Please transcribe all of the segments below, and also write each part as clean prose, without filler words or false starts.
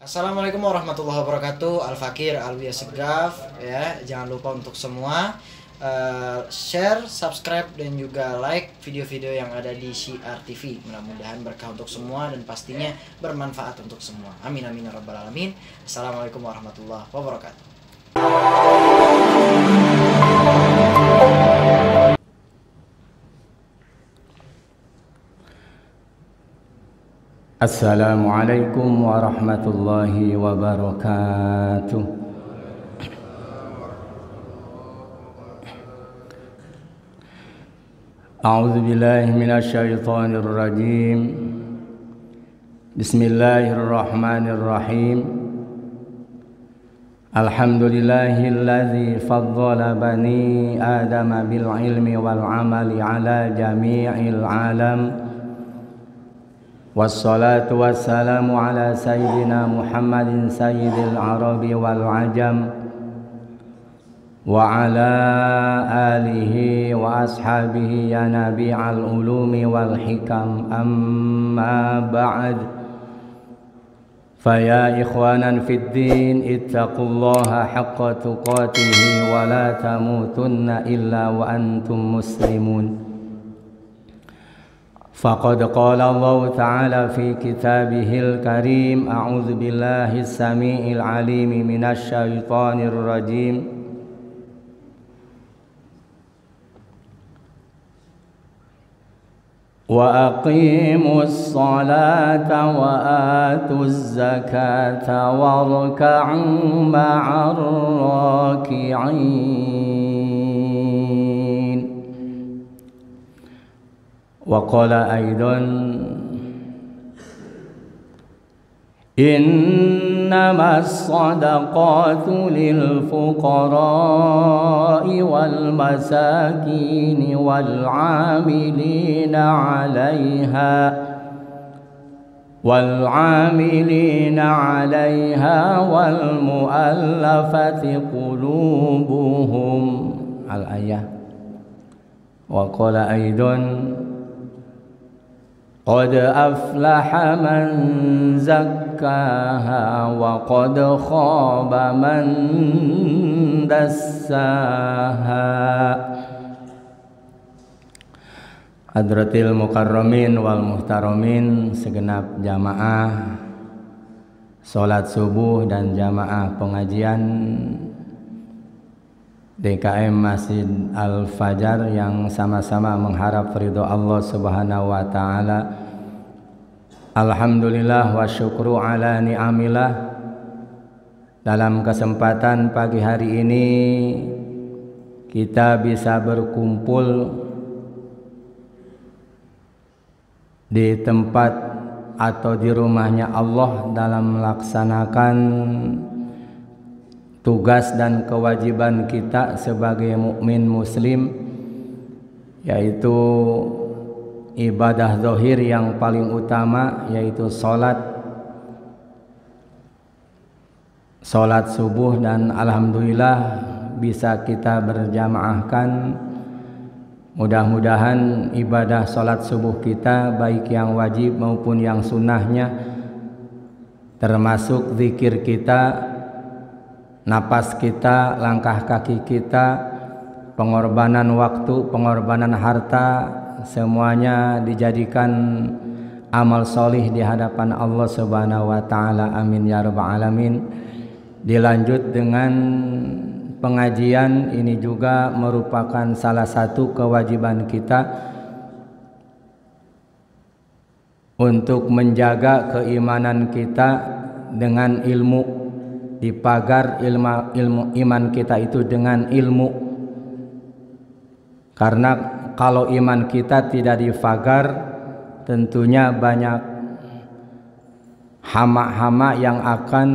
Assalamualaikum warahmatullahi wabarakatuh. Al-Fakir Alwi Segaf ya. Jangan lupa untuk semua share, subscribe dan juga like video-video yang ada di Syiar TV. Mudah-mudahan berkah untuk semua dan pastinya bermanfaat untuk semua. Amin amin ya rabbal alamin. Assalamualaikum warahmatullahi wabarakatuh. Assalamualaikum warahmatullahi wabarakatuh. A'udzu billahi minasy syaithanir rajim. Bismillahirrahmanirrahim. Alhamdulillahilladzi faddala bani adama bil ilmi wal amali ala jami'il alam. Wassalatu wassalamu ala sayyidina Muhammadin sayyidil arabi wal ajam wa ala alihi wa ashabihi ya nabi'al ulumi wal hikam, amma ba'd. Faya ikhwanan fid din, ittaqullaha haqqa tuqatih wa la tamutunna illa wa antum muslimun. Faqad qala Allah Ta'ala fi kitabihil karim, a'udzu billahi as-sami'il alim minasy syaithanir rajim. Wa aqimus salata wa atuz zakata warka'u ma'ar raki'in. Wa qala aidan innamas sadaqatu lil fuqara'i wal masakin wal 'amilina 'alaiha wal mu'allafati qulubuhum al-ayah. Wa qala aidan qad aflaha man zakkaha wa qad khaba man dassaha. Hadratil mukarramin wal muhtaramin, segenap jamaah salat subuh dan jamaah pengajian DKM Masjid Al-Fajar yang sama-sama mengharap ridho Allah Subhanahu wa Ta'ala. Alhamdulillah wa syukru ala ni'amillah. Dalam kesempatan pagi hari ini kita bisa berkumpul di tempat atau di rumahnya Allah dalam melaksanakan tugas dan kewajiban kita sebagai mukmin muslim, yaitu ibadah zahir yang paling utama, yaitu salat subuh, dan alhamdulillah bisa kita berjamaahkan. Mudah-mudahan ibadah salat subuh kita, baik yang wajib maupun yang sunnahnya, termasuk zikir kita, napas kita, langkah kaki kita, pengorbanan waktu, pengorbanan harta, semuanya dijadikan amal solih di hadapan Allah Subhanahu wa Ta'ala. Amin ya rabbal alamin. Dilanjut dengan pengajian, ini juga merupakan salah satu kewajiban kita untuk menjaga keimanan kita dengan ilmu, dipagar ilmu iman kita itu dengan ilmu. Karena kalau iman kita tidak dipagar, tentunya banyak hama-hama yang akan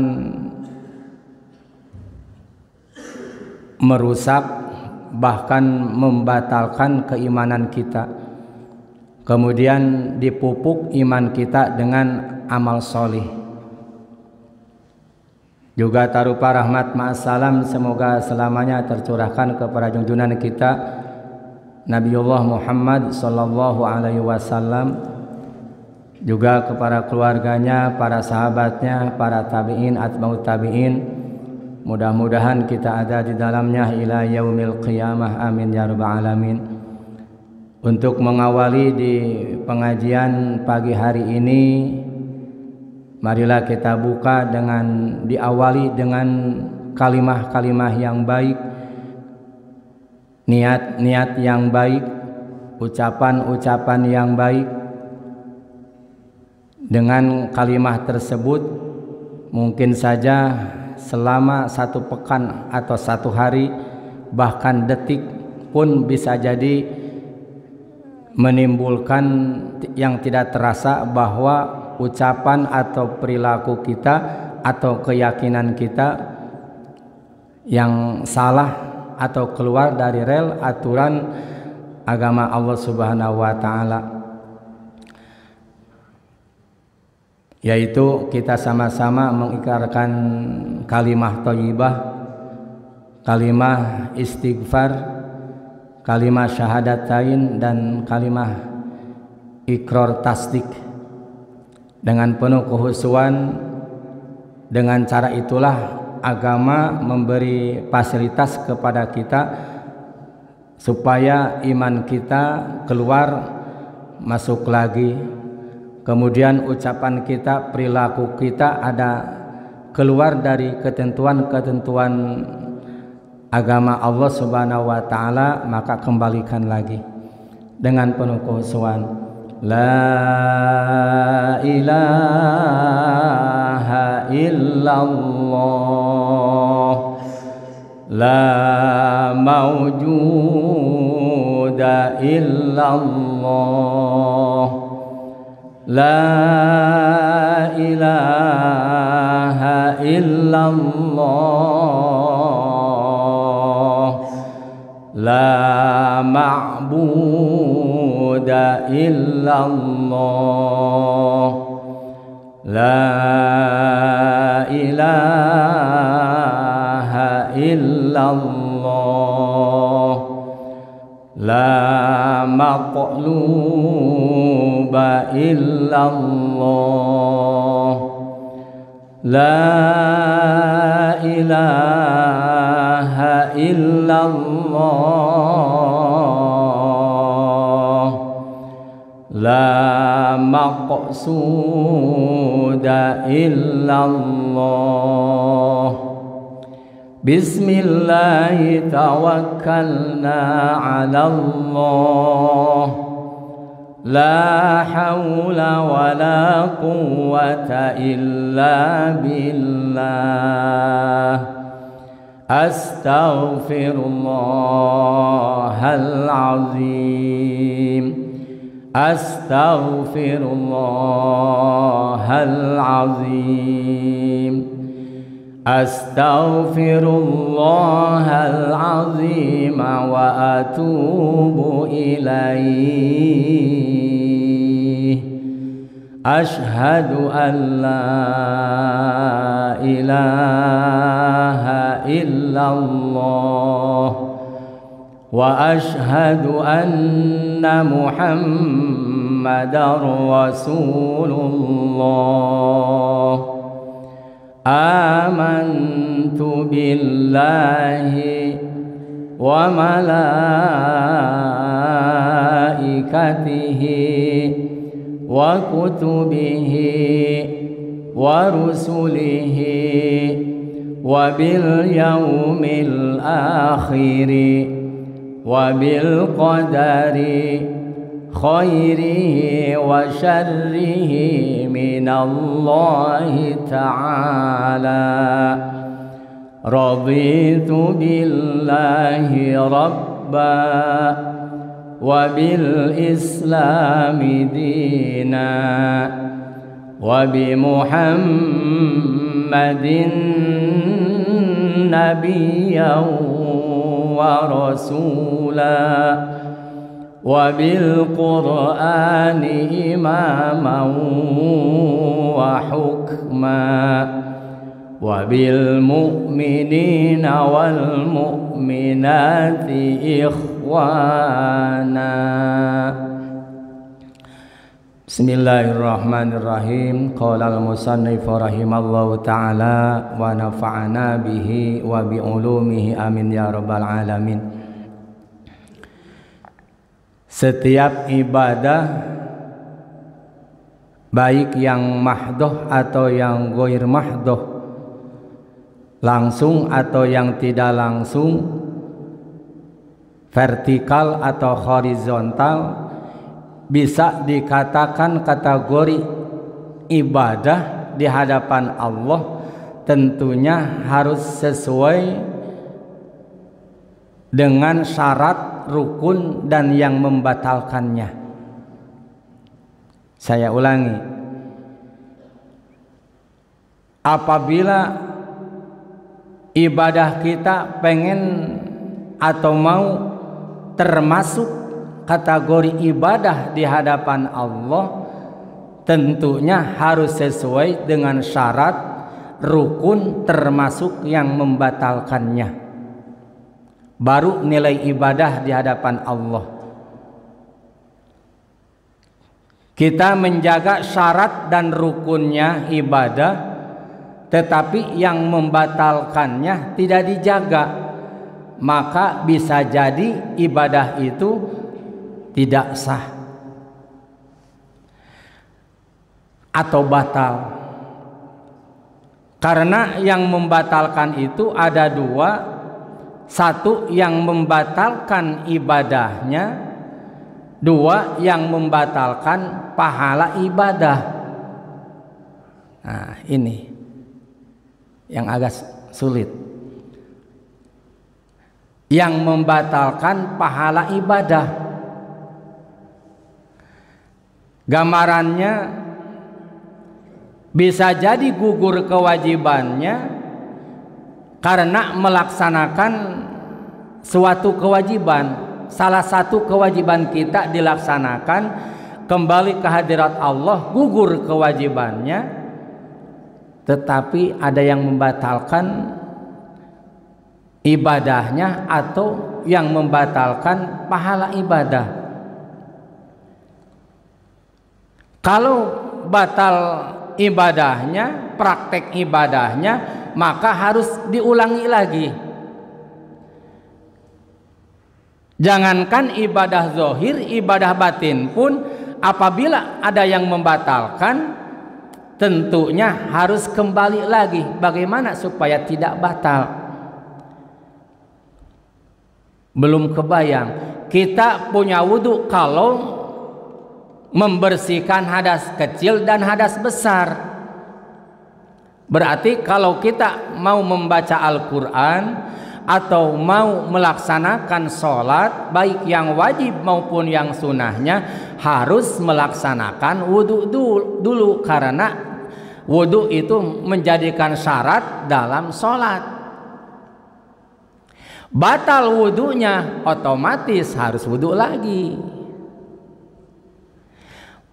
merusak, bahkan membatalkan keimanan kita. Kemudian dipupuk iman kita dengan amal solih. Juga tarupa rahmat ma'assalam semoga selamanya tercurahkan kepada junjungan kita Nabiullah Muhammad sallallahu alaihi wasallam, juga kepada keluarganya, para sahabatnya, para tabi'in, atba'ut tabi'in. Mudah-mudahan kita ada di dalamnya ila yaumil qiyamah, amin ya rabbal alamin. Untuk mengawali di pengajian pagi hari ini, marilah kita buka dengan diawali dengan kalimah-kalimah yang baik, niat-niat yang baik, ucapan-ucapan yang baik. Dengan kalimah tersebut mungkin saja selama 1 pekan atau 1 hari, bahkan detik pun bisa jadi menimbulkan yang tidak terasa bahwa ucapan atau perilaku kita atau keyakinan kita yang salah atau keluar dari rel aturan agama Allah Subhanahu wa taala. Yaitu kita sama-sama mengikrarkan kalimah thayyibah, kalimah istighfar, kalimah syahadatain, dan kalimah ikrar tasdik dengan penuh kehusuan. Dengan cara itulah agama memberi fasilitas kepada kita supaya iman kita keluar masuk lagi. Kemudian ucapan kita, perilaku kita ada keluar dari ketentuan-ketentuan agama Allah Subhanahu wa taala, maka kembalikan lagi dengan penuh kehusuan. La ilaha illallah, la mawjuda illallah, la ilaha illallah, la ma'buda illallah, la ilaha illallah, la maqluba illallah, la ilaha illallah, la maqsuda illallah. Bismillah tawakkalna ala Allah, la hawla wa la quwwata illa billah. Astaghfirullahal azim, astaghfirullahal azim, astaghfirullahal azim wa atubu ilaih. Ashhadu an la ilaha illallah wa ashhadu anna Muhammadar Rasulullah. Amantu billahi wa malaikatihi wa kutubihi wa rusulihi wa bil yaumil akhiri wa bil qadari khairihi wa syarrihi minallahi ta'ala. Raditu billahi rabba wa bil islami dina wa bi Muhammadin nabiyyan wa rasula wa bil Qur'ani imaman wa hukma wa bil mu'minina wal mu'minati ikhwana. Bismillahirrahmanirrahim. Qala al-musannif rahimallahu ta'ala wa nafa'ana bihi wa bi ulumihi amin ya rabbal alamin. Setiap ibadah baik yang mahdoh atau yang ghair mahdoh, langsung atau yang tidak langsung, vertikal atau horizontal, bisa dikatakan kategori ibadah di hadapan Allah. Tentunya harus sesuai dengan syarat, rukun, dan yang membatalkannya. Saya ulangi, apabila ibadah kita pengen atau mau termasuk kategori ibadah di hadapan Allah, tentunya harus sesuai dengan syarat, rukun, termasuk yang membatalkannya. Baru nilai ibadah di hadapan Allah. Kita menjaga syarat dan rukunnya ibadah, tetapi yang membatalkannya tidak dijaga, maka bisa jadi ibadah itu tidak sah atau batal. Karena yang membatalkan itu ada dua. Satu, yang membatalkan ibadahnya. Dua, yang membatalkan pahala ibadah. Nah, ini yang agak sulit. Yang membatalkan pahala ibadah, gambarannya bisa jadi gugur kewajibannya karena melaksanakan suatu kewajiban. Salah satu kewajiban kita dilaksanakan, kembali ke hadirat Allah, gugur kewajibannya, tetapi ada yang membatalkan ibadahnya atau yang membatalkan pahala ibadah. Kalau batal ibadahnya, praktek ibadahnya, maka harus diulangi lagi. Jangankan ibadah zahir, ibadah batin pun apabila ada yang membatalkan, tentunya harus kembali lagi. Bagaimana supaya tidak batal? Belum kebayang. Kita punya wudhu kalau membersihkan hadas kecil dan hadas besar. Berarti kalau kita mau membaca Al-Quran atau mau melaksanakan sholat, baik yang wajib maupun yang sunnahnya, harus melaksanakan wudhu dulu, karena wudhu itu menjadikan syarat dalam sholat. Batal wudhunya, otomatis harus wudhu lagi.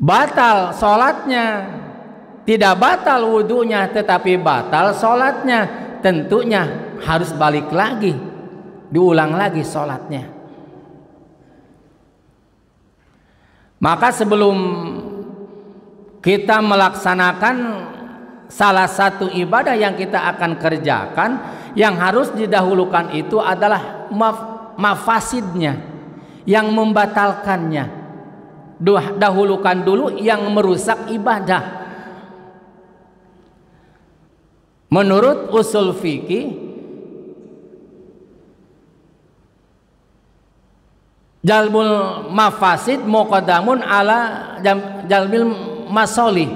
Batal sholatnya, tidak batal wudhunya tetapi batal sholatnya, tentunya harus balik lagi, diulang lagi sholatnya. Maka sebelum kita melaksanakan salah satu ibadah yang kita akan kerjakan, yang harus didahulukan itu adalah mafasidnya, yang membatalkannya. Dahulukan dulu yang merusak ibadah. Menurut usul fikih, jalbul mafasid muqaddamun ala jalbil masolih,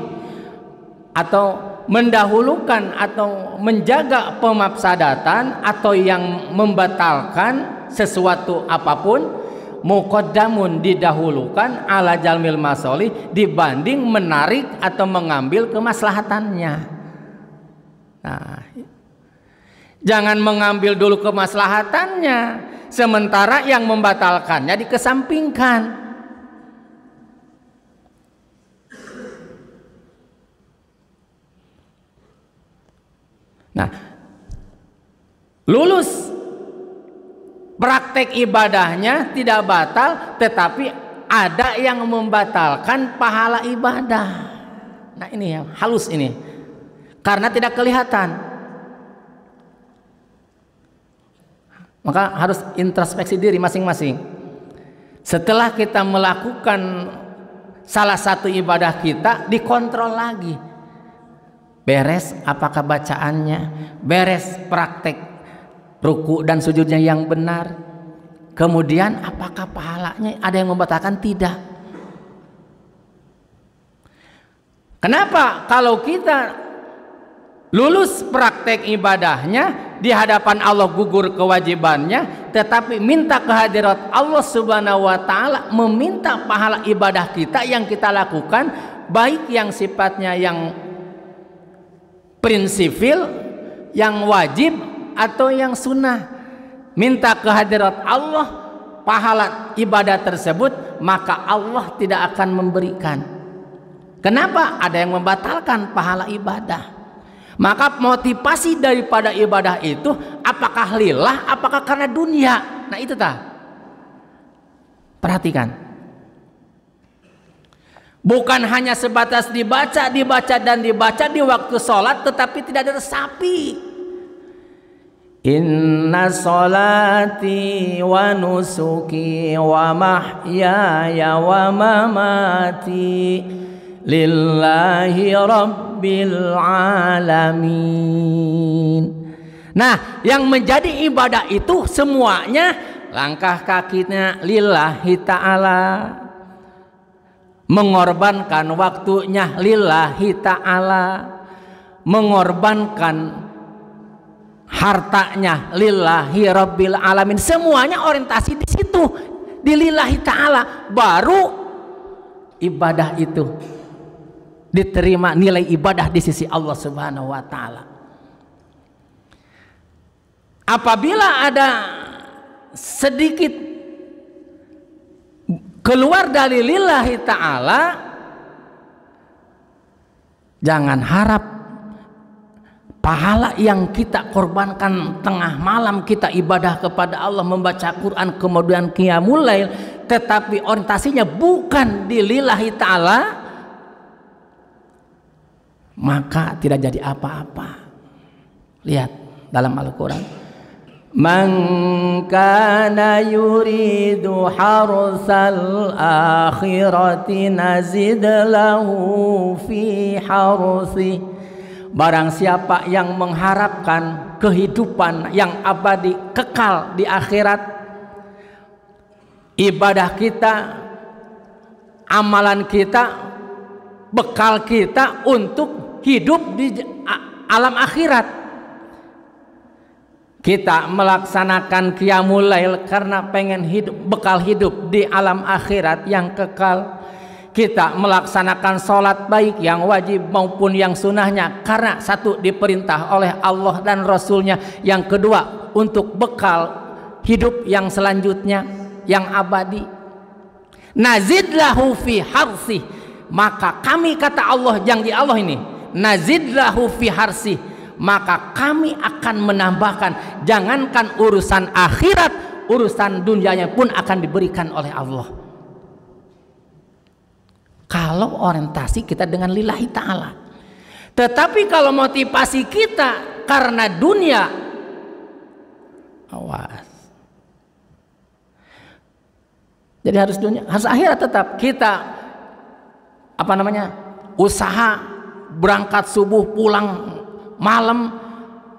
atau mendahulukan atau menjaga pemafsadatan atau yang membatalkan sesuatu apapun, muqaddamun didahulukan ala jalmil masolih dibanding menarik atau mengambil kemaslahatannya. Nah, jangan mengambil dulu kemaslahatannya sementara yang membatalkannya dikesampingkan. Nah, lulus praktek ibadahnya tidak batal, tetapi ada yang membatalkan pahala ibadah. Nah ini ya, halus ini, karena tidak kelihatan. Maka harus introspeksi diri masing-masing. Setelah kita melakukan salah satu ibadah kita, dikontrol lagi. Beres apakah bacaannya, beres praktek ruku dan sujudnya yang benar. Kemudian apakah pahalanya ada yang membatalkan? Tidak. Kenapa? Kalau kita lulus praktek ibadahnya, di hadapan Allah gugur kewajibannya, tetapi minta kehadirat Allah Subhanahu wa Ta'ala, meminta pahala ibadah kita yang kita lakukan, baik yang sifatnya yang prinsipil, yang wajib atau yang sunnah, minta kehadirat Allah pahala ibadah tersebut, maka Allah tidak akan memberikan. Kenapa? Ada yang membatalkan pahala ibadah. Maka motivasi daripada ibadah itu apakah lillah, apakah karena dunia? Nah itu tah. Perhatikan. Bukan hanya sebatas dibaca dan dibaca di waktu sholat, tetapi tidak ada resapi. Inna sholati wa nusuki wa mahyaya wa mamati lillahi rabbil alamin. Nah, yang menjadi ibadah itu semuanya langkah kakinya lillahi ta'ala, mengorbankan waktunya lillahi ta'ala, mengorbankan hartanya lillahi rabbil alamin. Semuanya orientasi di situ, di lillahi ta'ala, baru ibadah itu diterima nilai ibadah di sisi Allah Subhanahu wa Ta'ala. Apabila ada sedikit keluar dari lillahi ta'ala, jangan harap pahala yang kita korbankan tengah malam kita ibadah kepada Allah, membaca Quran kemudian qiyamul lail, tetapi orientasinya bukan di lillahi ta'ala, maka tidak jadi apa-apa. Lihat dalam Al-Quran, man kana yuridu harsal akhirati nazid lahu fi harsi. Barang siapa yang mengharapkan kehidupan yang abadi, kekal di akhirat, ibadah kita, amalan kita, bekal kita untuk hidup di alam akhirat. Kita melaksanakan qiyamul lail karena pengen hidup, bekal hidup di alam akhirat yang kekal. Kita melaksanakan sholat baik yang wajib maupun yang sunnahnya karena satu diperintah oleh Allah dan Rasulnya, yang kedua untuk bekal hidup yang selanjutnya yang abadi. Nazid lahu fi harsi, maka kami, kata Allah yang di Allah ini, nazid lahu fi harsi, maka kami akan menambahkan. Jangankan urusan akhirat, urusan dunianya pun akan diberikan oleh Allah. Kalau orientasi kita dengan lillahi ta'ala. Tetapi kalau motivasi kita karena dunia, awas. Jadi harus dunia, harus akhirat tetap. Kita usaha berangkat subuh pulang malam,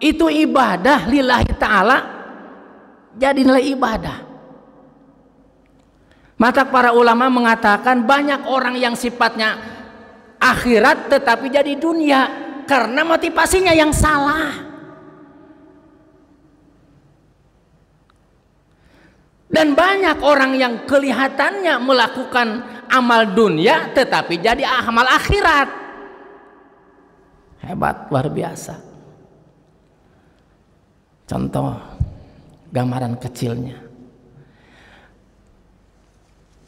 itu ibadah lillahi ta'ala, jadi nilai ibadah. Maka para ulama mengatakan banyak orang yang sifatnya akhirat tetapi jadi dunia karena motivasinya yang salah. Dan banyak orang yang kelihatannya melakukan amal dunia tetapi jadi amal akhirat. Hebat, luar biasa. Contoh gambaran kecilnya,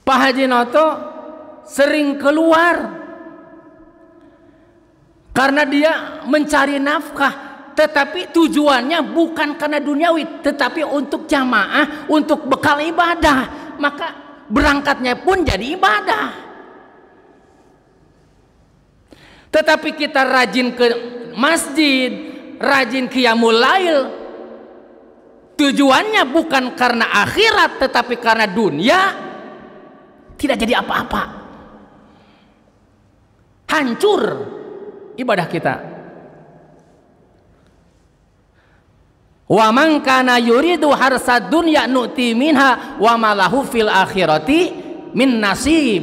Pak Haji Noto sering keluar karena dia mencari nafkah, tetapi tujuannya bukan karena duniawi, tetapi untuk jamaah, untuk bekal ibadah. Maka berangkatnya pun jadi ibadah. Tetapi kita rajin ke masjid, rajin qiyamul lail, tujuannya bukan karena akhirat tetapi karena dunia, tidak jadi apa-apa. Hancur ibadah kita. Wa man kana yuridu harsad dunya nu'ti minha wa ma lahu fil akhirati min nasib.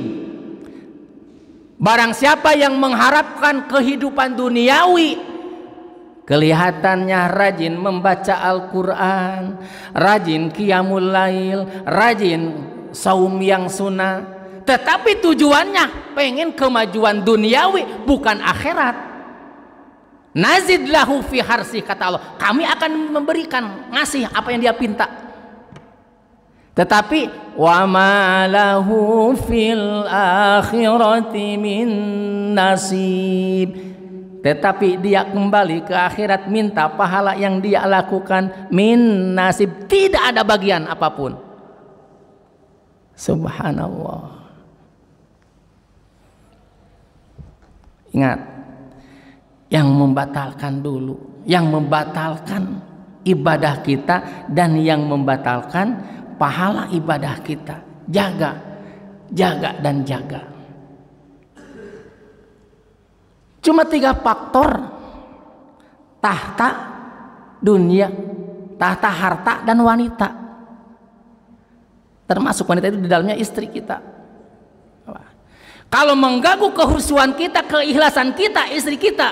Barang siapa yang mengharapkan kehidupan duniawi, kelihatannya rajin membaca Al-Quran, rajin qiyamul lail, rajin saum yang sunnah, tetapi tujuannya pengen kemajuan duniawi bukan akhirat. Nazid lahu fi harsi, kata Allah, kami akan memberikan, ngasih apa yang dia pinta. Tetapi wa ma lahu fil akhirati min nasib, tetapi dia kembali ke akhirat minta pahala yang dia lakukan min nasib, tidak ada bagian apapun. Subhanallah. Ingat, yang membatalkan dulu, yang membatalkan ibadah kita dan yang membatalkan pahala ibadah kita. Jaga, jaga dan jaga. Cuma 3 faktor: tahta, dunia, tahta harta dan wanita. Termasuk wanita itu di dalamnya istri kita. Kalau mengganggu kehusuan kita, keikhlasan kita, istri kita,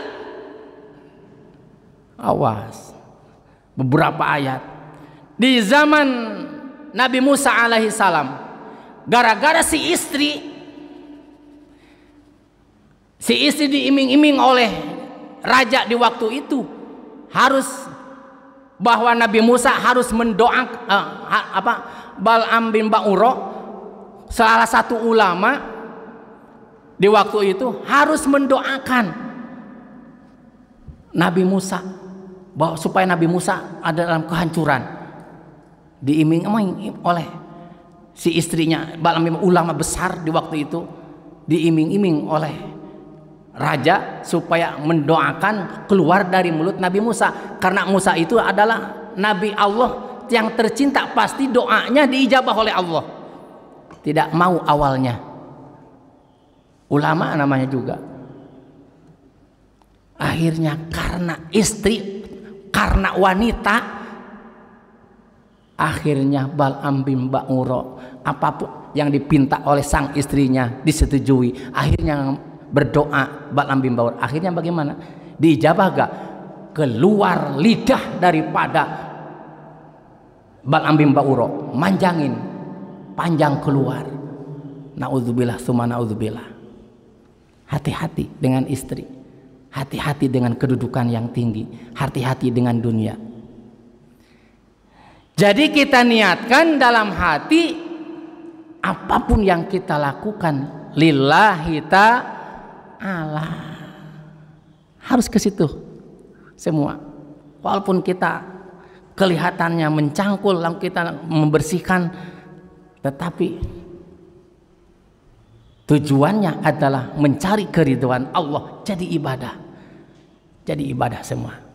awas. Beberapa ayat di zaman Nabi Musa alaihi salam, gara-gara si istri diiming-iming oleh raja di waktu itu, harus bahwa Nabi Musa harus mendoakan Bal'am bin Ba'uro, salah satu ulama di waktu itu, harus mendoakan Nabi Musa bahwa supaya Nabi Musa ada dalam kehancuran. Diiming-iming oleh si istrinya Bal'am bin, ulama besar di waktu itu, diiming-iming oleh raja supaya mendoakan keluar dari mulut Nabi Musa, karena Musa itu adalah Nabi Allah yang tercinta, pasti doanya diijabah oleh Allah. Tidak mau awalnya, ulama namanya juga. Akhirnya karena istri, karena wanita, akhirnya Bal'am bin Ba'uro, apapun yang dipinta oleh sang istrinya disetujui. Akhirnya berdoa Bal'am bin Ba'uro, akhirnya bagaimana? Diijabah gak? Keluar lidah daripada Bal'am bin Ba'uro, manjangin, panjang keluar. Na'udzubillah summa na'udzubillah. Hati-hati dengan istri, hati-hati dengan kedudukan yang tinggi, hati-hati dengan dunia. Jadi kita niatkan dalam hati, apapun yang kita lakukan lillahi ta'ala, harus ke situ semua. Walaupun kita kelihatannya mencangkul, lalu kita membersihkan, tetapi tujuannya adalah mencari keridhaan Allah. Jadi ibadah, jadi ibadah semua.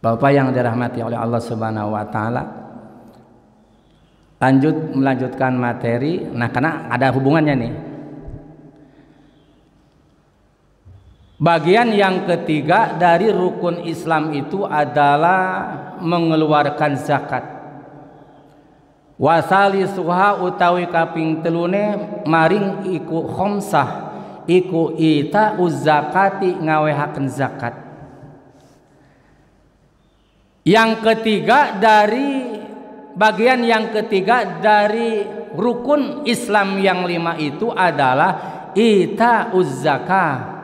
Bapak yang dirahmati oleh Allah Subhanahu wa taala, melanjutkan materi. Nah, karena ada hubungannya nih. Bagian yang ketiga dari rukun Islam itu adalah mengeluarkan zakat. Wasali suha utawi kaping telune maring iku khomsah, iku ita uzzakati, ngawehaken zakat. Yang ketiga dari bagian yang ketiga dari rukun Islam yang 5 itu adalah ita uzzakah,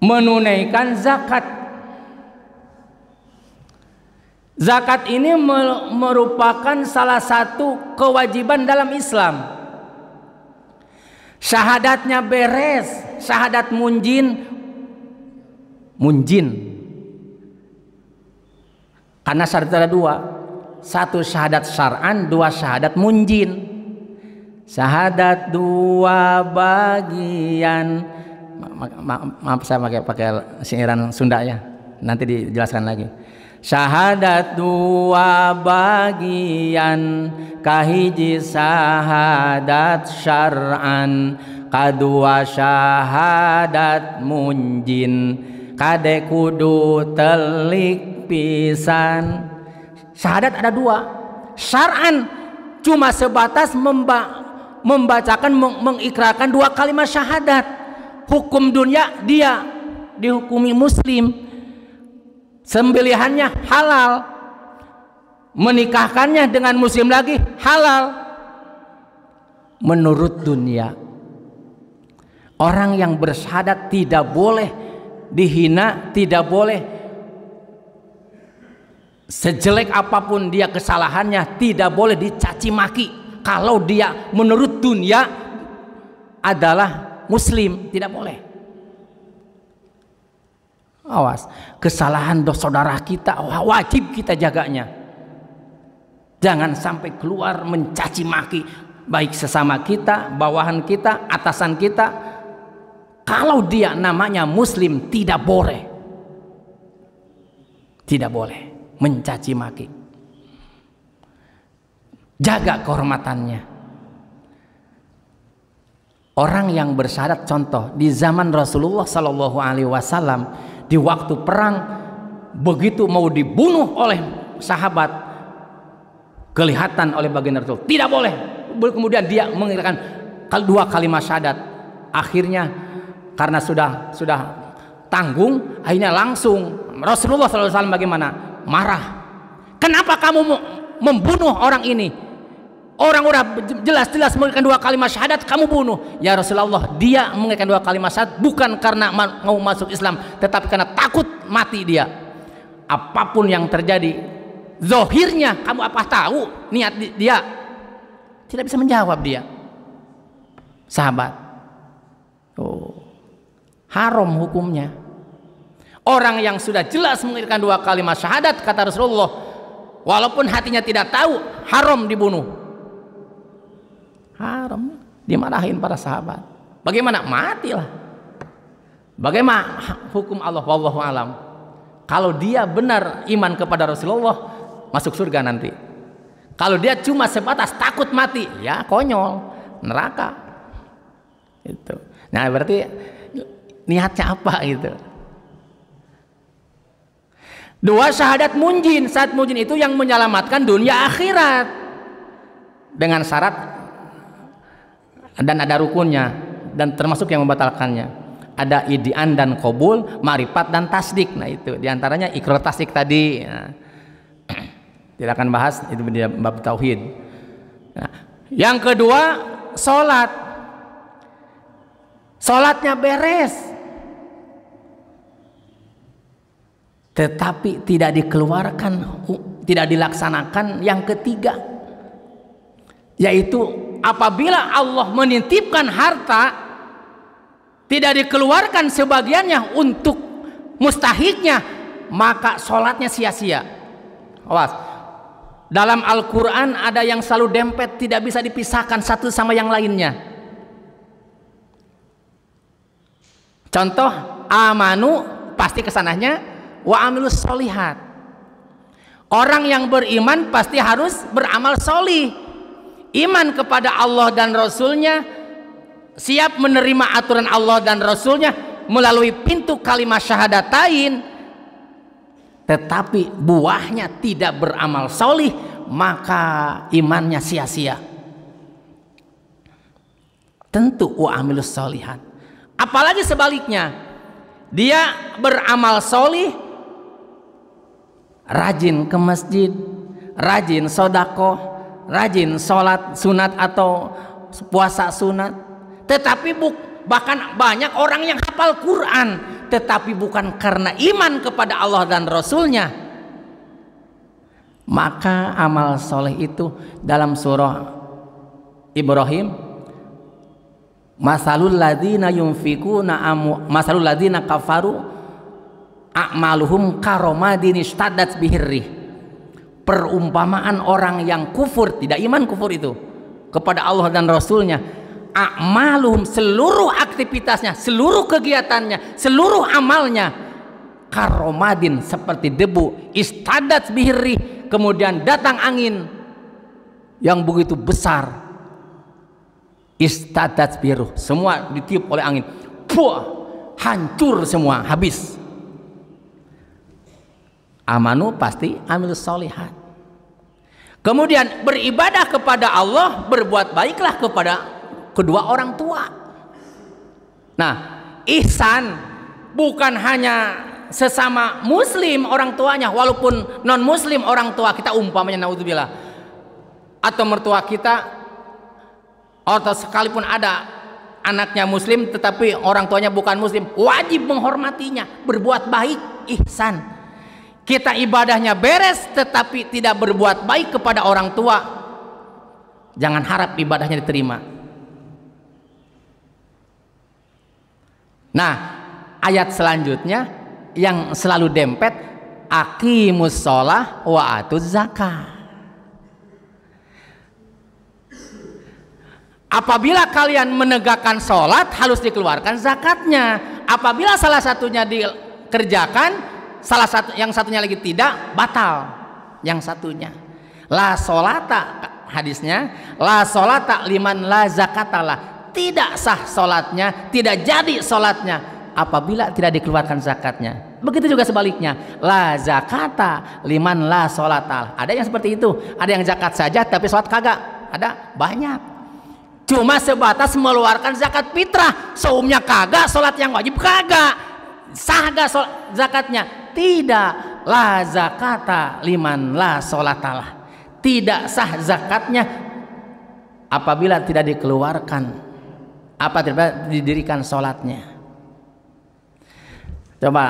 menunaikan zakat. Zakat ini merupakan salah satu kewajiban dalam Islam. Syahadatnya beres, syahadat munjin Karena syahadat ada dua, satu syahadat syar'an, dua syahadat munjin. Syahadat dua bagian, maaf saya pakai singiran Sunda ya, nanti dijelaskan lagi. Syahadat dua bagian, kahiji syahadat syar'an, kadua syahadat munjin, kade kudu telik pisan. Syahadat ada dua, syar'an cuma sebatas membacakan, mengikrarkan dua kalimat syahadat. Hukum dunia dia dihukumi muslim, sembelihannya halal, menikahkannya dengan muslim lagi halal. Menurut dunia, orang yang bersyahadat tidak boleh dihina, tidak boleh sejelek apapun dia kesalahannya, tidak boleh dicaci maki. Kalau dia menurut dunia adalah muslim, tidak boleh. Awas, kesalahan saudara kita wajib kita jaganya. Jangan sampai keluar mencaci maki baik sesama kita, bawahan kita, atasan kita. Kalau dia namanya muslim, tidak boleh. Tidak boleh mencaci maki. Jaga kehormatannya. Orang yang bersyahadat, contoh di zaman Rasulullah Sallallahu Alaihi Wasallam, di waktu perang, begitu mau dibunuh oleh sahabat, kelihatan oleh baginda Rasul, tidak boleh. Kemudian dia mengikrarkan dua kalimat syahadat. Akhirnya karena sudah tanggung, akhirnya langsung Rasulullah Sallallahu Alaihi Wasallam bagaimana? Marah. Kenapa kamu membunuh orang ini? Orang udah jelas-jelas mengikrarkan dua kalimat syahadat, kamu bunuh. Ya Rasulullah, dia mengikrarkan dua kalimat syahadat bukan karena mau masuk Islam, tetapi karena takut mati dia. Apapun yang terjadi, zohirnya kamu apa tahu niat dia? Tidak bisa menjawab dia. Sahabat, haram hukumnya. Orang yang sudah jelas mengikrarkan dua kalimat syahadat, kata Rasulullah, walaupun hatinya tidak tahu, haram dibunuh. Haram, dimarahin para sahabat. Bagaimana? Matilah. Bagaimana hukum Allah? Wallahu alam. Kalau dia benar iman kepada Rasulullah, masuk surga nanti. Kalau dia cuma sebatas takut mati, ya konyol, neraka. Itu. Nah, berarti niatnya apa itu? Dua syahadat munjin. Syahadat munjin itu yang menyelamatkan dunia akhirat dengan syarat dan ada rukunnya, dan termasuk yang membatalkannya. Ada idian dan qabul, ma'rifat dan tasdik. Nah itu diantaranya ikrar tasdik tadi. Nah, tidak akan bahas itu di bab tauhid. Nah, yang kedua, sholat. Sholatnya beres, tetapi tidak dikeluarkan, tidak dilaksanakan. Yang ketiga, yaitu apabila Allah menitipkan harta, tidak dikeluarkan sebagiannya untuk mustahiknya, maka sholatnya sia-sia. Awas, dalam Al-Quran ada yang selalu dempet, tidak bisa dipisahkan satu sama yang lainnya. Contoh, amanu pasti kesananya wa amilus solihat. Orang yang beriman pasti harus beramal solih. Iman kepada Allah dan Rasulnya, siap menerima aturan Allah dan Rasulnya melalui pintu kalimat syahadatain, tetapi buahnya tidak beramal solih, maka imannya sia-sia. Tentu wa amilus solihat. Apalagi sebaliknya, dia beramal solih, rajin ke masjid, rajin sodakoh, rajin sholat sunat atau puasa sunat, tetapi bahkan banyak orang yang hafal Quran, tetapi bukan karena iman kepada Allah dan Rasulnya, maka amal soleh itu dalam surah Ibrahim, masalul ladzina yunfikuna masalul ladzina kafaru a'maluhum karomadin istaddat bihirrih perumpamaan orang yang kufur, tidak iman, kufur itu kepada Allah dan Rasulnya, a'maluhum, seluruh aktivitasnya, seluruh kegiatannya, seluruh amalnya, karomadin, seperti debu, istadat bihri, kemudian datang angin yang begitu besar, istadat biru, semua ditiup oleh angin, puah, hancur semua, habis. Amanu, pasti amilus solihat. Kemudian beribadah kepada Allah, berbuat baiklah kepada kedua orang tua. Nah, ihsan bukan hanya sesama muslim orang tuanya, walaupun non muslim orang tua kita, umpamanya naudzubillah, atau mertua kita, atau sekalipun ada anaknya muslim tetapi orang tuanya bukan muslim, wajib menghormatinya, berbuat baik, ihsan. Kita ibadahnya beres tetapi tidak berbuat baik kepada orang tua, jangan harap ibadahnya diterima. Nah, ayat selanjutnya yang selalu dempet, aqimus sholah wa atuz zakah. Apabila kalian menegakkan sholat, harus dikeluarkan zakatnya. Apabila salah satunya dikerjakan, yang satunya lagi tidak, batal yang satunya. La sholata, hadisnya, la sholata liman la zakatalah, tidak sah sholatnya, tidak jadi sholatnya apabila tidak dikeluarkan zakatnya. Begitu juga sebaliknya, la zakata liman la sholatal. Ada yang seperti itu, ada yang zakat saja tapi sholat kagak, ada banyak. Cuma sebatas mengeluarkan zakat fitrah, saumnya kagak, sholat yang wajib kagak, sah gak zakatnya? Tidak. La zakata liman la sholatalah, tidak sah zakatnya apabila tidak dikeluarkan, tidak didirikan sholatnya. Coba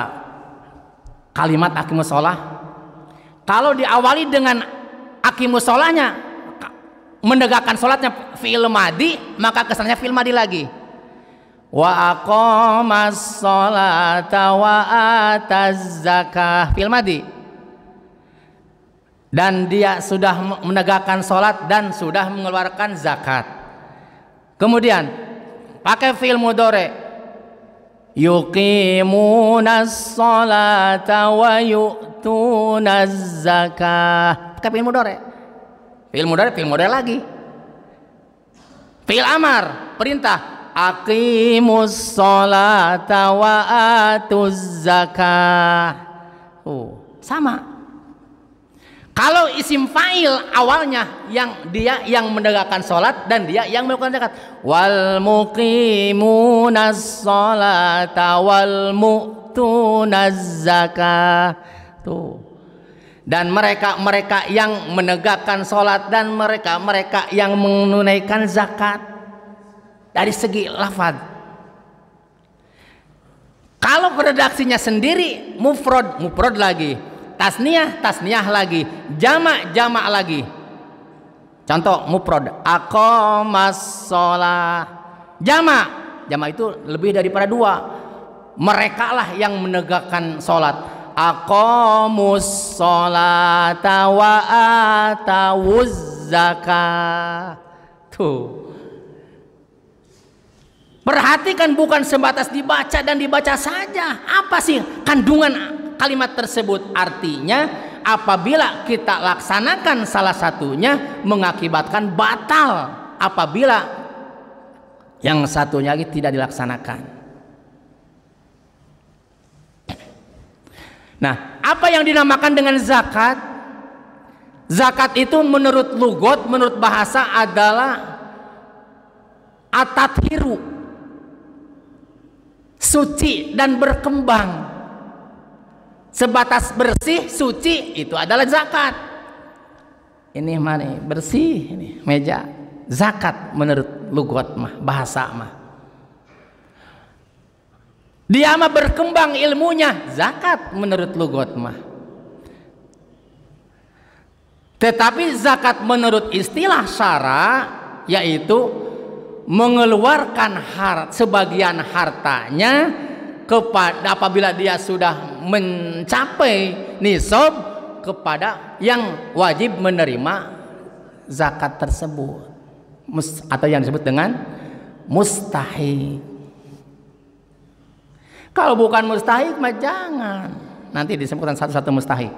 kalimat aqimus sholah, kalau diawali dengan aqimus sholahnya, menegakkan sholatnya fi'il madi, maka kesannya fi'il madi lagi. Wa aqamas sholata wa ataz zakah, fi'il madi, dan dia sudah menegakkan sholat dan sudah mengeluarkan zakat. Kemudian pakai fi'il mudhari, yuqimunas sholata wa yu'tunaz zakah, pakai fi'il mudhari. Fi'il mudhari lagi. Fi'il amar, perintah, aqimus sholata wa atuz zakah. Sama. Kalau isim fa'il awalnya dia yang menegakkan sholat dan dia yang melakukan zakat, wal muqimunas sholata wal mu'tunaz zakah. Tuh. Dan mereka yang menegakkan sholat dan mereka yang menunaikan zakat. Dari segi lafaz, kalau redaksinya sendiri, mufrad lagi, tasniyah lagi, jamak lagi. Contoh mufrad, aqamas sholah, jamak itu lebih daripada dua. Mereka lah yang menegakkan sholat. Aqamus sholata wa atawuz zakah. Tuh. Perhatikan, bukan sebatas dibaca dan dibaca saja. Apa sih kandungan kalimat tersebut? Artinya apabila kita laksanakan salah satunya mengakibatkan batal apabila yang satunya lagi tidak dilaksanakan. Nah, apa yang dinamakan dengan zakat? Zakat itu menurut lugot, menurut bahasa adalah atathiru, suci dan berkembang. Sebatas bersih, suci, itu adalah zakat. Ini mana bersih, ini meja, zakat menurut lugot mah, bahasa mah. Dia mah berkembang ilmunya, zakat menurut lugot mah. Tetapi zakat menurut istilah syara yaitu mengeluarkan sebagian hartanya apabila dia sudah mencapai nisab, kepada yang wajib menerima zakat tersebut, atau yang disebut dengan mustahik. Kalau bukan mustahik mah jangan, nanti disebutkan satu-satu mustahik.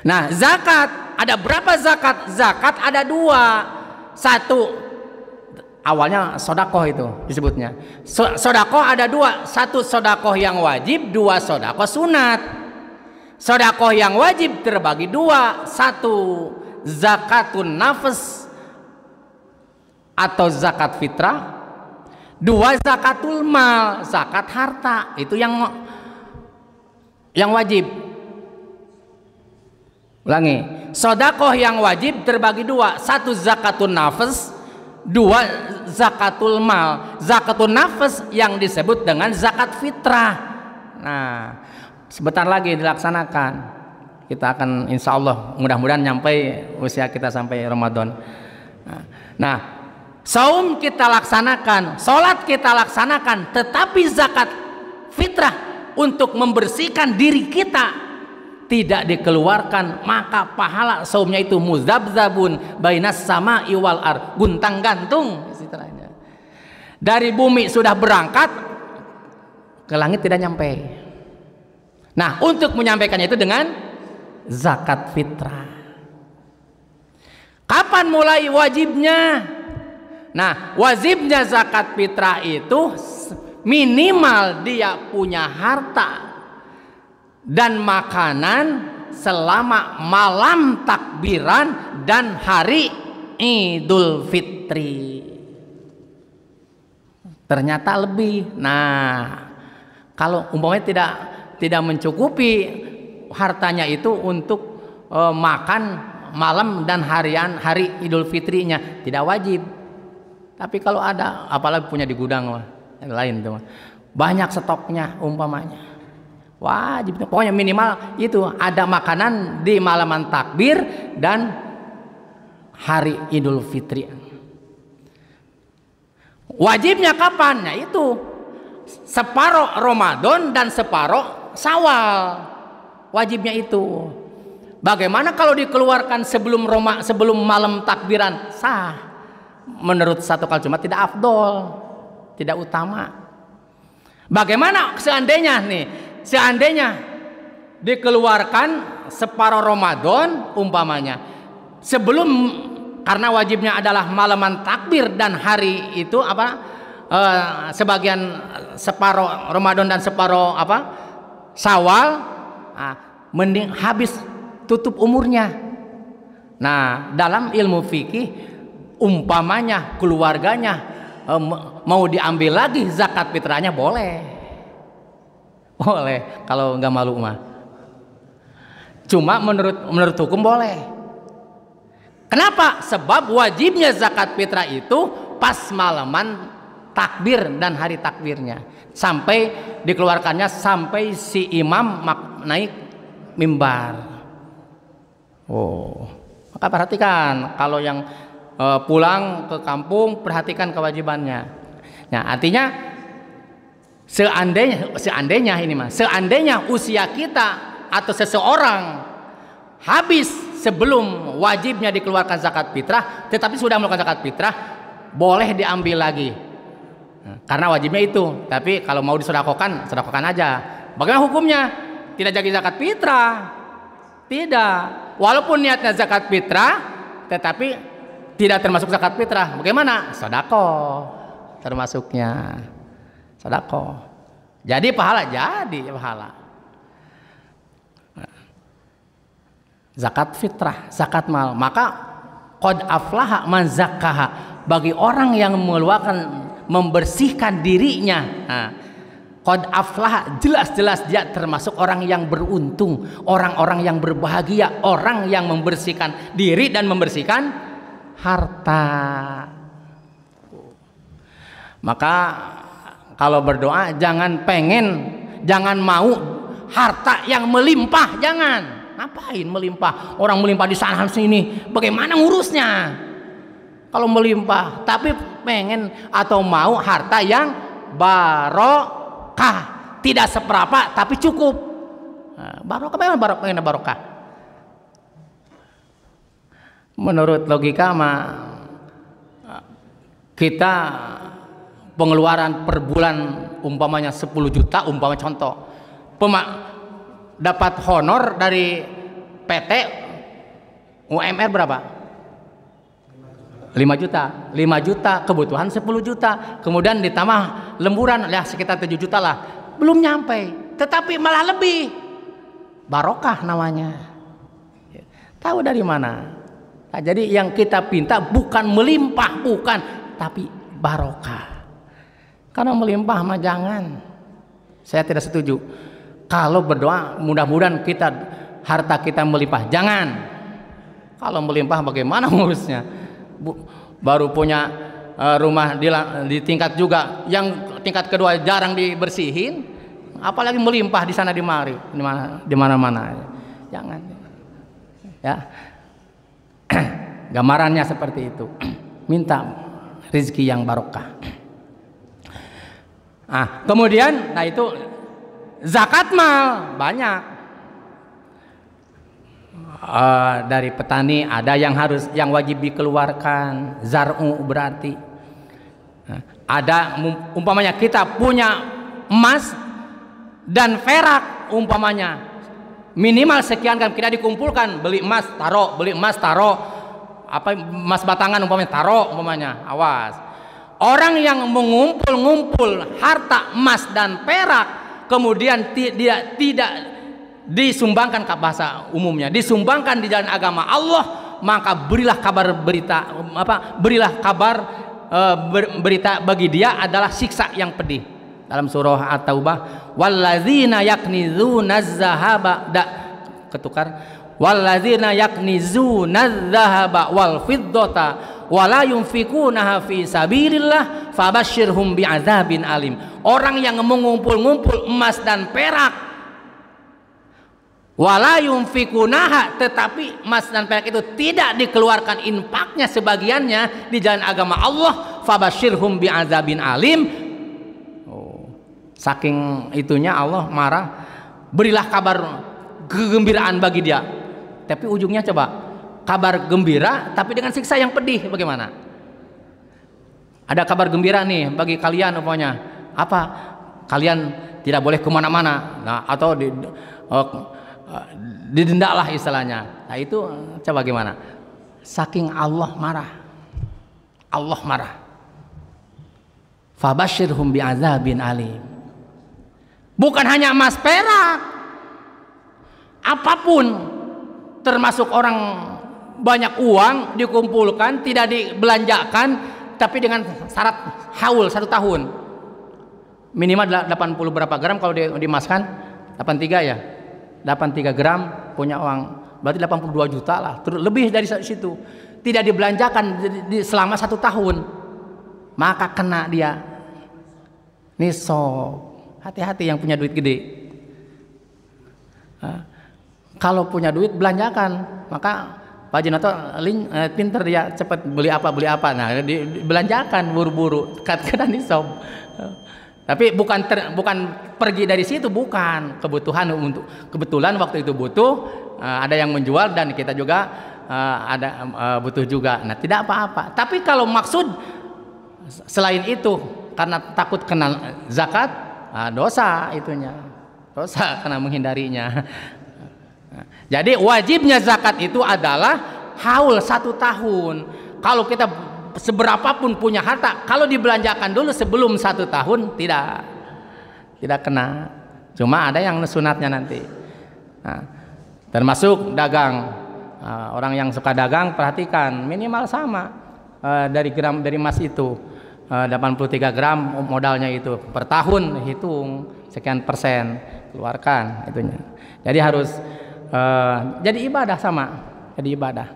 Nah, zakat ada berapa zakat? Zakat ada dua. Satu, awalnya sodakoh itu disebutnya. Sodakoh ada dua. Satu sodakoh yang wajib, dua sodakoh sunat. Sodakoh yang wajib terbagi dua. Satu, zakatun nafs atau zakat fitrah. Dua, zakatul mal, zakat harta. Itu yang wajib. Ulangi, sodakoh yang wajib terbagi dua. Satu, zakatun nafs. Dua, zakatul mal. Zakatul nafs yang disebut dengan zakat fitrah. Nah, sebentar lagi dilaksanakan. Kita akan insya Allah mudah-mudahan nyampe usia kita sampai Ramadan. Nah, saum kita laksanakan, sholat kita laksanakan, tetapi zakat fitrah untuk membersihkan diri kita tidak dikeluarkan, maka pahala saumnya itu muzabzabun bainas sama iwal ar, guntang gantung istilahnya. Dari bumi sudah berangkat ke langit tidak nyampe. Nah, untuk menyampaikannya itu dengan zakat fitrah. Kapan mulai wajibnya? Nah, wajibnya zakat fitrah itu minimal dia punya harta dan makanan selama malam takbiran dan hari Idul Fitri. Ternyata lebih. Nah, kalau umpamanya tidak mencukupi hartanya itu untuk makan malam dan hari Idul Fitrinya, tidak wajib. Tapi kalau ada, apalagi punya di gudang yang lain tuh, banyak stoknya umpamanya, wajib. Pokoknya minimal itu ada makanan di malaman takbir dan hari Idul Fitri. Wajibnya kapan? Nah, itu separuh Ramadan dan separuh Syawal. Wajibnya itu. Bagaimana kalau dikeluarkan sebelum malam takbiran? Sah. Menurut satu kal Jumat tidak afdol, tidak utama. Bagaimana seandainya dikeluarkan separuh Ramadan umpamanya sebelum, karena wajibnya adalah malaman takbir dan hari itu sebagian separuh Ramadan dan separuh Syawal, mending habis tutup umurnya. Nah, dalam ilmu fikih umpamanya keluarganya mau diambil lagi zakat fitrahnya boleh kalau nggak malu mah. Cuma menurut hukum boleh. Kenapa? Sebab wajibnya zakat fitrah itu pas malaman takbir dan hari takbirnya, sampai dikeluarkannya sampai si imam naik mimbar. Maka perhatikan kalau yang pulang ke kampung, perhatikan kewajibannya. Nah, artinya seandainya usia kita atau seseorang habis sebelum wajibnya dikeluarkan zakat fitrah, tetapi sudah melakukan zakat fitrah, boleh diambil lagi. Karena wajibnya itu. Tapi kalau mau disedekahkan, sedekahkan aja. Bagaimana hukumnya? Tidak jadi zakat fitrah. Tidak. Walaupun niatnya zakat fitrah, tetapi tidak termasuk zakat fitrah. Bagaimana? Sedekah termasuknya. Sedekah. Jadi pahala, zakat fitrah, zakat mal. Maka qad aflaha man zakkaha, bagi orang yang mengeluarkan, membersihkan dirinya. Qad aflaha, jelas-jelas dia termasuk orang yang beruntung, orang-orang yang berbahagia, orang yang membersihkan diri dan membersihkan harta. Maka kalau berdoa jangan mau harta yang melimpah, jangan. Ngapain melimpah? Orang melimpah di sana sini, bagaimana ngurusnya? Kalau melimpah, tapi pengen atau mau harta yang barokah, tidak seberapa tapi cukup. Barokah bagaimana barokah? Menurut logika mah kita pengeluaran per bulan umpamanya 10 juta, umpama contoh, dapat honor dari PT UMR berapa? 5 juta, kebutuhan 10 juta, kemudian ditambah lemburan ya sekitar 7 juta lah, belum nyampe, tetapi malah lebih. Barokah namanya. Tahu dari mana? Nah, jadi yang kita pinta bukan melimpah, bukan, tapi barokah. Karena melimpah mah jangan. Saya tidak setuju. Kalau berdoa mudah-mudahan harta kita melimpah, jangan. Kalau melimpah bagaimana ngurusnya? Baru punya rumah di tingkat juga, yang tingkat kedua jarang dibersihin, apalagi melimpah di sana di mari, di mana-mana. Jangan. Ya. Gambarannya seperti itu. Minta rezeki yang barokah. Kemudian itu zakat mal banyak. Dari petani ada yang wajib dikeluarkan, zar'u berarti. Ada umpamanya kita punya emas dan perak umpamanya. Minimal sekian kan kita dikumpulkan, beli emas taruh, apa emas batangan umpamanya taruh umpamanya. Awas. Orang yang mengumpul harta emas dan perak kemudian tidak disumbangkan, ke bahasa umumnya disumbangkan di jalan agama Allah, maka berilah kabar berita bagi dia adalah siksa yang pedih. Dalam surah At-Taubah, walladzina yaknizuna az-zahaba walladzina yaknizuna az-zahaba wal fiddata wala yunfikunaha fi sabilillah fabashshirhum bi'adzabin alim. Orang yang mengumpul-ngumpul emas dan perak, wala yunfikunaha, tetapi emas dan perak itu tidak dikeluarkan infaknya sebagiannya di jalan agama Allah, fabashshirhum bi'adzabin alim. Saking itunya Allah marah, berilah kabar kegembiraan bagi dia. Tapi ujungnya coba, kabar gembira tapi dengan siksa yang pedih. Bagaimana? Ada kabar gembira nih bagi kalian umpamanya, apa? Kalian tidak boleh kemana-mana, atau didenda lah istilahnya. Nah itu coba gimana? Saking Allah marah. Fabashshirhum bi'adzabin alim. Bukan hanya emas perak, apapun, termasuk orang banyak uang dikumpulkan tidak dibelanjakan, tapi dengan syarat haul 1 tahun, minimal 80 berapa gram kalau dimaskan, 83 ya, 83 gram punya uang, berarti 82 juta lah, terus lebih dari situ, tidak dibelanjakan selama 1 tahun, maka kena dia nisab. Hati-hati yang punya duit gede. Kalau punya duit belanjakan, maka Pak Jinoto pinter dia, cepat beli apa. Nah, dibelanjakan buru-buru, kena nisab. Tapi bukan pergi dari situ, bukan kebetulan waktu itu butuh, ada yang menjual dan kita juga ada butuh juga. Nah, tidak apa-apa. Tapi kalau maksud selain itu karena takut kena zakat, dosa itunya, dosa karena menghindarinya. Jadi wajibnya zakat itu adalah haul 1 tahun. Kalau kita seberapapun punya harta, kalau dibelanjakan dulu sebelum 1 tahun tidak kena. Cuma ada yang sunatnya nanti. Termasuk dagang. Orang yang suka dagang perhatikan minimal sama dari emas itu. 83 gram modalnya itu per tahun, hitung sekian persen keluarkan itunya. Jadi harus jadi ibadah sama, jadi ibadah.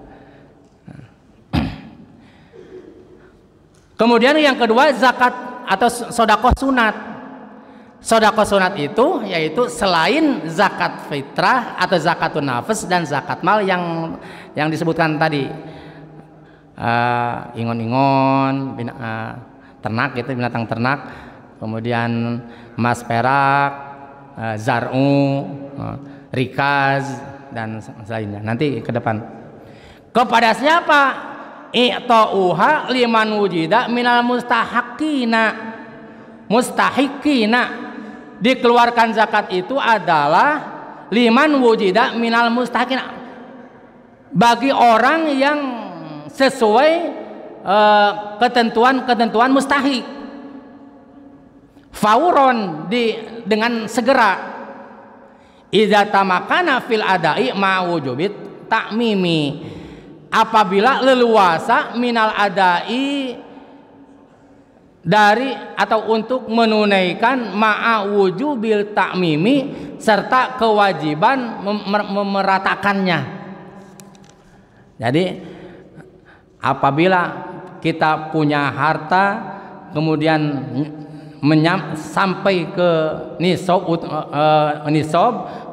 Kemudian yang kedua zakat atau sedekah sunat. Sedekah sunat itu yaitu selain zakat fitrah atau zakatun nafs dan zakat mal yang disebutkan tadi, ingon-ingon, ternak itu binatang ternak, kemudian emas perak, zar'u, rikaz dan lainnya. Nanti ke depan. Kepada siapa? I'ta'uha liman wujida minal mustahiqina. Dikeluarkan zakat itu adalah liman wujida minal mustahiqina, bagi orang yang sesuai ketentuan mustahik. Fauron, dengan segera. Idza tamakana fil adai ma wujubit ta'mimi, apabila leluasa minal adai, dari atau untuk menunaikan ma'a wujubil ta'mimi, serta kewajiban memeratakannya. Jadi apabila kita punya harta kemudian sampai ke nisab,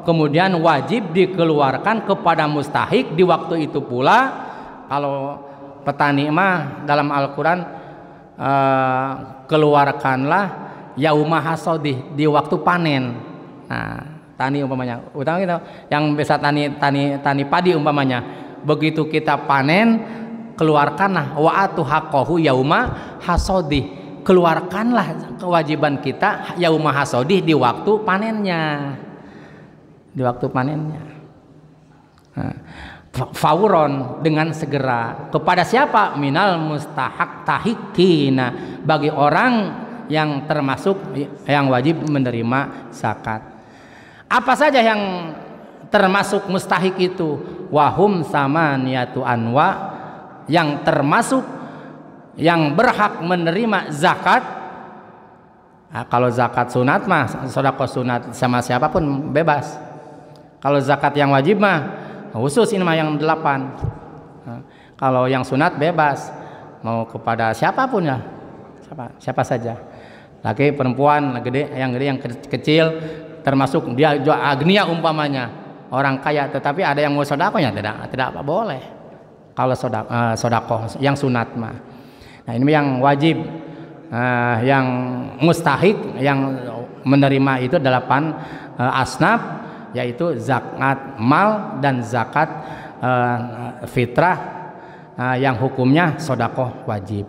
kemudian wajib dikeluarkan kepada mustahik di waktu itu pula. Kalau petani mah dalam Al-Quran keluarkanlah yauma hasodih, di waktu panen. Nah, tani umpamanya, utama kita yang bisa tani padi umpamanya, begitu kita panen, keluarkanlah wa'atu haqqahu yauma hasodih, keluarkanlah kewajiban kita yauma hasodih di waktu panennya, Nah, fauron, dengan segera. Kepada siapa? Minal mustahak tahikina, bagi orang yang termasuk yang wajib menerima zakat. Apa saja yang termasuk mustahik itu? Wahum samaniyatu anwa, yang termasuk yang berhak menerima zakat. Nah, kalau zakat sunat mah sedekah sunat sama siapapun bebas. Kalau zakat yang wajib mah khusus ini mah yang 8. Nah, kalau yang sunat bebas, mau kepada siapapun ya, siapa saja, laki perempuan, yang gede yang kecil, termasuk dia agnia umpamanya, orang kaya tetapi ada yang mau sedekahnya, tidak apa boleh. Kalau sedekah yang sunat mah, nah ini yang wajib. Yang mustahik yang menerima itu 8 asnaf, yaitu zakat mal dan zakat fitrah, yang hukumnya sedekah wajib.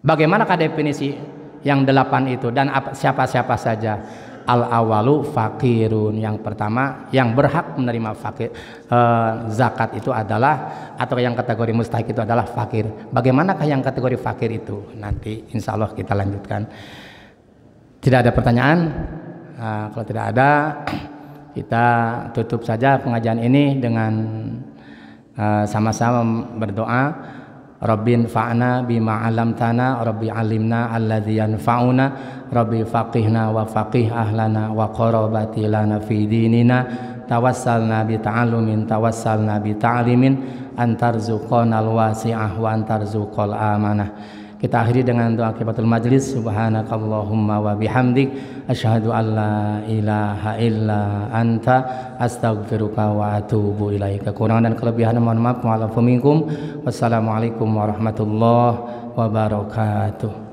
Bagaimanakah definisi yang 8 itu dan siapa-siapa saja? Al awalu fakirun, yang pertama yang berhak menerima zakat itu adalah, atau yang kategori mustahik itu adalah fakir. Bagaimanakah yang kategori fakir itu? Nanti insya Allah kita lanjutkan. Tidak ada pertanyaan? Kalau tidak ada, kita tutup saja pengajian ini dengan sama-sama berdoa. Rabbin fa'na bima 'allamtana, Rabbi 'allimna alladzi yanfa'una, Rabbi faqihna wa faqih ahlana wa qarabati lana fi dinina, tawassalna bi ta'allumin, tawassalna bi ta'limin, antarzuqanal wasi'ah wa antarzuqal amanah. Kita akhiri dengan doa kifatul majlis. Subhanakallahumma wa bihamdik, asyhadu an la ilaha illa anta, astaghfiruka wa atubu ilaika. Kekurangan dan kelebihan mohon maaf. Wassalamualaikum warahmatullahi wabarakatuh.